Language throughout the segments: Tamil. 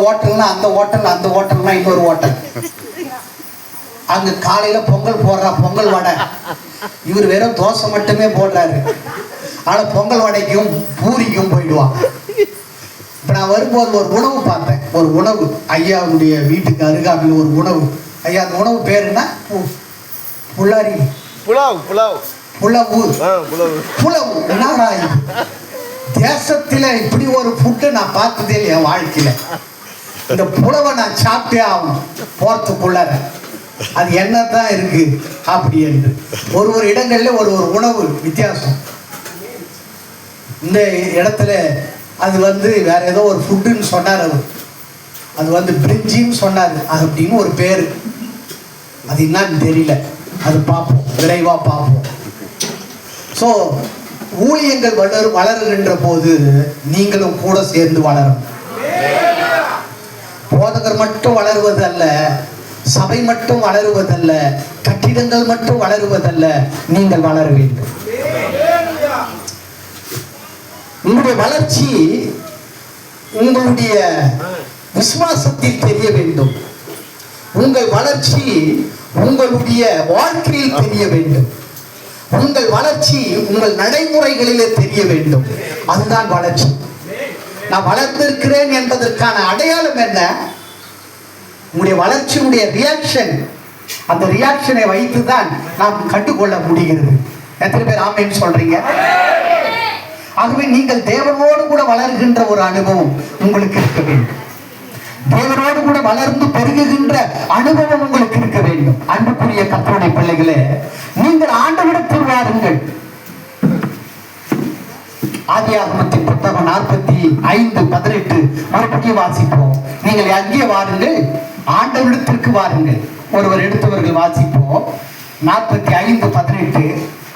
ஹோட்டல்னா அந்த ஹோட்டல், அந்த ஹோட்டல்னா இன்னொரு ஹோட்டல். அங்க காலையில பொங்கல் போடுறா, பொங்கல் வடை. இவர் வெறும் தோசை மட்டுமே போடுறாரு. ஆனா பொங்கல் வடைக்கும் பூரிக்கும் போயிடுவான். இப்ப நான் வரும்போது ஒரு உணவு பார்த்தேன். ஒரு உணவு ஐயாவுடைய வீட்டுக்கு அருகாமையில் ஒரு உணவு. ஐயா, அந்த உணவு பேர் என்ன? புலாரி, புலாவ். புலாவ் புலவு. புலாவ் புலவு என்னடா இது? தேசத்துல இப்படி ஒரு ஃபுட்டு நான் பார்த்ததே இல்லை என் வாழ்க்கையில. இந்த புலவை நான் சாப்பிட்டே ஆகணும் போறதுக்குள்ளார. அது என்னதான் இருக்கு அப்படி என்று ஒரு இடங்கள்ல ஒரு உணவு வித்தியாசம். இந்த இடத்துல அது வேற ஏதோ ஒரு ஃபுட்டுன்னு சொன்னார் அவர். அது பிரிஞ்சின்னு சொன்னார் அப்படின்னு ஒரு பேரு. அது என்னன்னு தெரியல. அது பார்ப்போம், விரைவா பார்ப்போம். ஸோ ஊழியங்கள் வளருகின்ற போது நீங்களும் கூட சேர்ந்து வளரும். போதகர் மட்டும் வளருவது அல்ல, சபை மட்டும் வளருவதல்ல, கட்டிடங்கள் மட்டும் வளருவதல்ல, நீங்கள் வளர வேண்டும். உங்களுடைய வளர்ச்சி உங்களுடைய விசுவாசத்தில் தெரிய வேண்டும். உங்கள் வளர்ச்சி உங்களுடைய வாழ்க்கையில் தெரிய வேண்டும். உங்கள் வளர்ச்சி உங்கள் நடைமுறைகளிலே தெரிய வேண்டும். அதுதான் வளர்ச்சி. நான் வளர்ந்திருக்கிறேன் என்பதற்கான அடையாளம் என்ன? உங்களுடைய வளர்ச்சியுடைய ரியாக்ஷன். அந்த ரியாக்ஷனை வைத்துதான் நாம் கண்டுகொள்ள முடிகிறது. எத்தனை பேர் ஆமென் சொல்றீங்க? ஆகவே நீங்கள் தேவனோடு கூட வளர்கின்ற ஒரு அனுபவம் உங்களுக்கு இருக்க வேண்டும். தேவனோடு கூட வளர்ந்து பெருகுகின்ற அனுபவம் உங்களுக்கு இருக்க வேண்டும். அன்புக்குரிய கர்த்தருடைய பிள்ளைகளே, நீங்கள் ஆண்டவரிடத்தில் வாருங்கள். ஆதியாகமத்தின் புத்தகம் 45:18 மறுபடியும் வாசிப்போம். நீங்கள் அங்கே வாருங்கள், ஆண்டவரிடத்திற்கு வாருங்கள். ஒருவர் எடுத்தவர்கள் வாசிப்போம். 45:18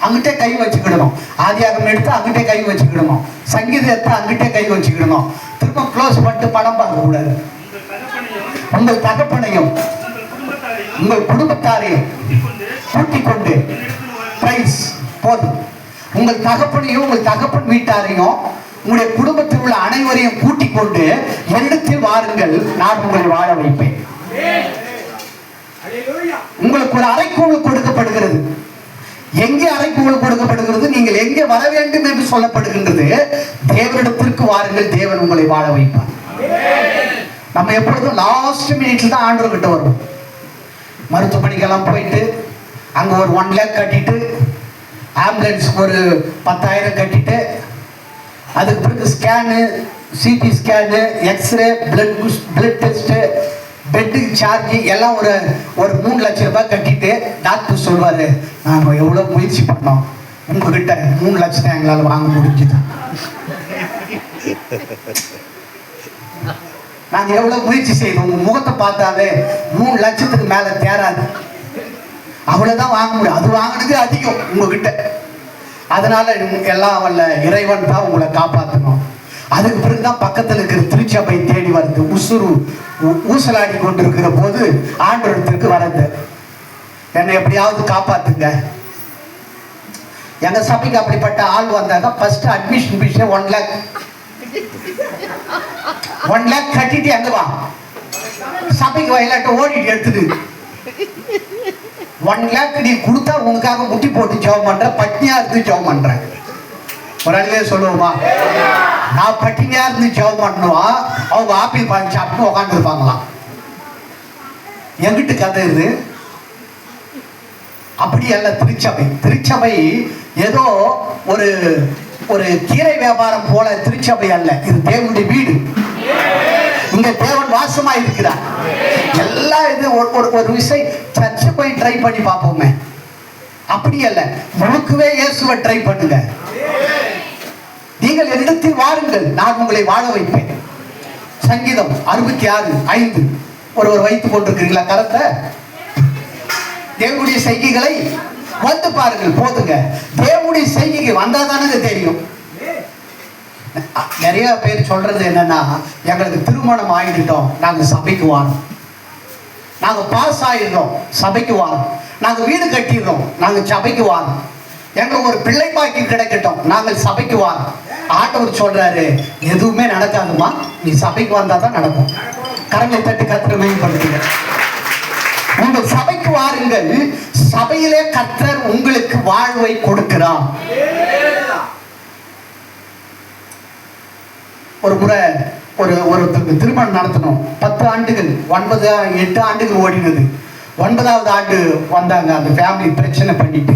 அங்கிட்டே கை வச்சுக்கிடணும். ஆதியாகமம் எடுத்து அங்கிட்டே கை வச்சுக்கிடணும். சங்கீதம் எடுத்து அங்கிட்டே கை வச்சுக்கிடணும். திரும்ப க்ளோஸ் பண்ணிட்டு படம் பார்க்க கூடாது. உங்கள் தகப்பனையும் உங்கள் குடும்பத்தாரையும் கூட்டிக் கொண்டு போதும். உங்கள் தகப்பனையும் உங்கள் தகப்பன் வீட்டாரையும் உங்களுடைய குடும்பத்தில் உள்ள அனைவரையும் கூட்டிக் கொண்டு என்னிடத்தில் வாருங்கள், நான் உங்களை வாழ வைப்பேன். உங்களுக்கு ஒரு அறைக்கூவல் கொடுக்கப்படுகிறது. எங்கே அறைக்கூவல் கொடுக்கப்படுகிறது? நீங்கள் எங்கே வர வேண்டும் என்று சொல்லப்படுகின்றது. தேவனிடத்திற்கு வாருங்கள், தேவன் உங்களை வாழ வைப்பார். நம்ம எப்பொழுதும் லாஸ்ட் மினிட்ல தான் ஆண்டவர் கிட்ட வருவோம். மருத்துவமனைக்கெல்லாம் போயிட்டு அங்க ஒரு 1 lakh கட்டிட்டு, ஆம்புலன்ஸுக்கு ஒரு 10,000 கட்டிட்டு, அதுக்கு பிறகு scan, CT scan, X-ray, blood test, பெட்டுக்கு சார்ஜ் எல்லாம் ஒரு 3 லட்சம் ரூபாய் கட்டிட்டு டாக்டர் சொல்வாரு, நாங்கள் எவ்வளோ முயற்சி பண்ணோம், உங்ககிட்ட 3 லட்சம் எங்களால் வாங்க முடிஞ்சுது. நாங்கள் எவ்வளோ முயற்சி செய்தோம், உங்கள் முகத்தை பார்த்தாலே 3 லட்சத்துக்கு மேலே தேராது, அவ்வளோதான் வாங்க முடியும். அது வாங்கினது அதிகம் உங்ககிட்ட. அதனால எல்லாம் வல்ல இறைவன் தான் உங்களை காப்பாற்றணும். அதுக்கு பிறகுதான் பக்கத்தில் இருக்கிற திருச்சபை தேடி வருது. ஊசலாடி கொண்டிருக்கிற போது ஆண்டவரத்திற்கு வரது, என்னை எப்படியாவது காப்பாத்துங்க. எங்க சபைக்கு அப்படிப்பட்ட ஆள் வந்தாங்க. First admission fees 1 lakh. 1 lakh கட்டிட்டு எங்க வா சபைக்கு வயலாட்ட ஓடிட்டு எடுத்துட்டு 1 lakh நீ கொடுத்தா உனக்காக முட்டி போட்டு ஜெபம் பண்ற, பட்னியா இருந்து ஜெபம் பண்றேன். ஒரு அழிவே சொல்லுவோமா? நான் பட்டினியா இருந்து ஜெபம் பண்ணுவா, அவங்க ஆப்பிள் பழம் சாப்பிட்டு உட்காந்து இருப்பாங்களாம். எங்கிட்டு கதை இது? அப்படி அல்ல திருச்சபை. திருச்சபை ஏதோ ஒரு ஒரு கீரை வியாபாரம் போல திருச்சபை அல்ல. இது தேவனுடைய வீடு. இங்க தேவன் வாசமா இருக்கிறார். எல்லா இது ஒரு விஷயம் சர்ச்சை போய் ட்ரை பண்ணி பார்ப்போமே, அப்படி அல்ல. முழுக்கவே இயேசுவை ட்ரை பண்ணுங்க. நீங்கள் என்னிடத்தில் வாருங்கள், நான் உங்களை வாழ வைப்பேன். சங்கீதம் 66:5 ஒருவர் வைத்துக் கொண்டிருக்கிறீங்களா கரத்தை? தேவனுடைய செய்கைகளை வந்து பாருங்கள். போதுங்க, தேவனுடைய செய்கைக்கு வந்தா தானே தெரியும். நிறைய பேர் சொல்றது என்னன்னா, எங்களுக்கு திருமணம் ஆகிட்டோம், நாங்க சபைக்கு வாரோம். நாங்க பாஸ் ஆயிடுறோம், சபைக்கு வாரோம். நாங்க வீடு கட்டிடுறோம், நாங்க சபைக்கு வாரோம். எங்களுக்கு ஒரு பிள்ளை பாக்கி கிடைக்கட்டும், நாங்கள் சபைக்கு வாரோம். ஆண்டவர் சொல்றாரு, எதுவுமே நடக்காதுமா, நீ சபைக்கு வந்தா தான் நடக்கும். கரங்களை தட்டி கர்த்தரை மேம்படுத்துங்க. உங்கள் சபைக்கு வாருங்கள். சபையிலே கர்த்தர் உங்களுக்கு வாழ்வை கொடுக்கிறார். ஒரு முறை ஒருத்தருக்கு திருமணம் நடத்தணும். 10 ஆண்டுகள் 8 ஆண்டுகள் ஓடினது. 9வது ஆண்டு வந்தாங்க. அந்த ஃபேமிலி பிரச்சனை பண்ணிட்டு,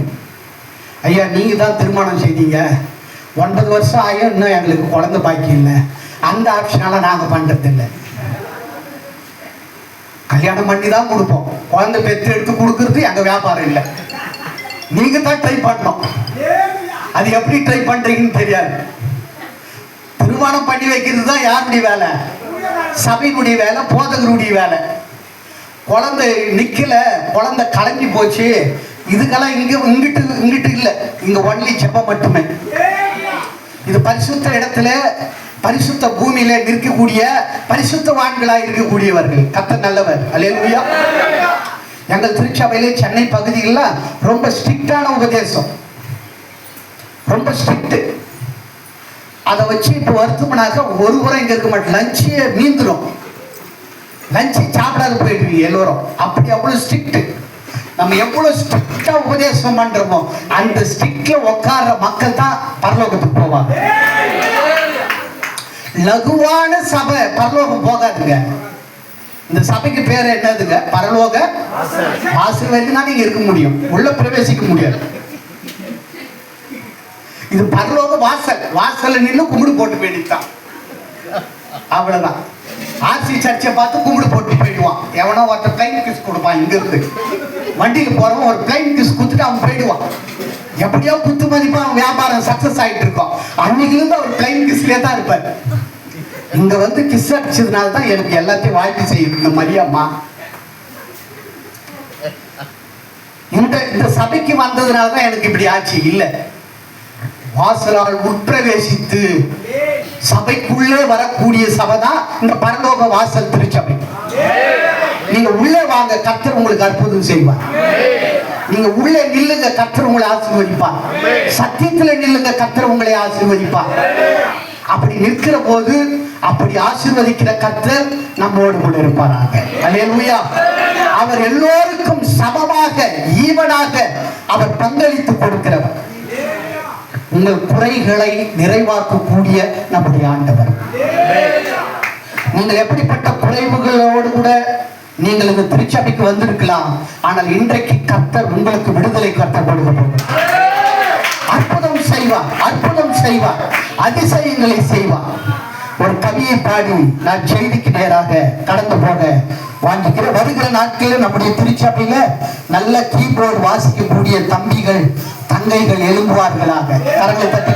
ஐயா நீங்க தான் திருமணம் செய்தீங்க, 9 வருஷம் ஆகியும் இன்னும் எங்களுக்கு குழந்தை பாக்கி இல்லை, அந்த ஆப்ஷனால நாங்கள் பண்றது இல்லை, கல்யாணம் பண்ணி தான் கொடுப்போம், குழந்தை பெற்று எடுத்து கொடுக்கறது எங்க வியாபாரம் இல்லை, நீங்க தான் ட்ரை பண்ணணும். அது எப்படி ட்ரை பண்றீங்கன்னு தெரியாது. திருமணம் பண்ணி வைக்கிறது தான் யாருடைய வேலை? சபையினுடைய வேலை, போதகருடைய வேலை. குழந்தை நிக்கல, குழந்தை கலங்கி போச்சு, இதுக்கெல்லாம் இங்கிட்டு இல்லை, இங்க ஒன்லி ஜெபம் மட்டுமே. இது பரிசுத்த இடத்துல, பரிசுத்த பூமியில நிற்கக்கூடிய பரிசுத்தவான்களா இருக்கக்கூடியவர்கள். கர்த்தர் நல்லவர். அல்லேலூயா. எங்கள் திருச்சபையிலே சென்னை பகுதிகளில் ரொம்ப ஸ்ட்ரிக்டான உபதேசம், ரொம்ப ஸ்ட்ரிக்ட். அதை வச்சு இப்போ வருத்தம்னாக்க ஒரு முறை இங்க இருக்க மாட்டேன், லஞ்சே மீந்துடும், லஞ்சு சாப்பிடாது போயிடுவீங்க எல்லோரும். அப்படி அவ்வளவு ஸ்ட்ரிக்ட். நம்ம எவ்வளவு ஸ்ட்ரிக்டா உபதேசம் பண்றோமோ அந்த ஸ்ட்ரிக்ட்ல உட்கார்ற மக்கள் தான் பரலோகத்துக்கு போவாங்க. லகுவான சபை பரலோகம் போகாதுங்க. இந்த சபைக்கு பேர் என்னதுங்க? பரலோக வாசல் வரைக்கும் தான் நீங்க இருக்க முடியும், உள்ள பிரவேசிக்க முடியாது. இது பரலோக வாசல். வாசல்ல நின்று கும்பிடு போட்டு போயிட்டான், அவ்வளவுதான். ஆர்சி சர்ச்சை பார்த்து கும்பிடு போட்டு போயிடுவான். எவனோ ஒருத்தர் பிளைன் கிஸ் கொடுப்பான், இங்க இருந்து வண்டியில் போறவன் ஒரு பிளைன் கிஸ் குத்துட்டு அவன் போயிடுவான். எப்படியோ குத்து மதிப்பா அவன் வியாபாரம் சக்சஸ் ஆகிட்டு இருக்கும். அன்னைக்கு இருந்து அவர் பிளைன் கிஸ்லயே தான் இருப்பார். இங்க வந்து கிஸ் அடிச்சதுனால தான் எனக்கு எல்லாத்தையும் வாழ்க்கை செய்யுது இந்த மரியாம்மா. இந்த சபைக்கு வந்ததுனால தான் எனக்கு இப்படி ஆச்சு. இல்லை, வாசலால் உட்பிரவேசித்து சபைக்குள்ளே வரக்கூடிய சபை தான் இந்த பரலோக வாசல் திருச்சபை. நீங்க உள்ளே வாங்க, கர்த்தர் உங்களுக்கு அற்புதம் செய்வார். நீங்க உள்ளே நில்லுங்க, கர்த்தர் உங்களை ஆசீர்வதிப்பார். சத்தியத்துல நில்லுங்க, கர்த்தர் உங்களை ஆசீர்வதிப்பார். அப்படி நிற்கிற போது அப்படி ஆசீர்வதிக்கிற கர்த்தர் நம்மோடு கூட இருப்பாராக. அல்லேலூயா. அவர் எல்லோருக்கும் சமமாக ஈவனாக அவர் பங்களித்து கொடுக்கிறவர். உங்கள் குறைகளை நிறைவாக்கக்கூடிய நம்முடைய ஆண்டவர். நீங்கள் எப்படிப்பட்ட குறைவுகளோடு கூட நீங்கள் இந்த திருச்சபைக்கு வந்திருக்கலாம், ஆனால் இன்றைக்கு கர்த்தர் உங்களுக்கு விடுதலை கர்த்தர் கொடுக்க போகிறார். அற்புதம் செய்வார், அற்புதம் செய்வார், அதிசயங்களை செய்வார். ஒரு கவியை பாடி நான் செய்திக்கு நேராக கடந்து போக வாங்கிக்கிறேன். வருகிற நாட்களில் நம்முடைய திருச்சபையில நல்ல கீபோர்டு வாசிக்கக்கூடிய தம்பிகள் தங்கைகள் எழும்புவார்களாக. கரங்களை தட்டி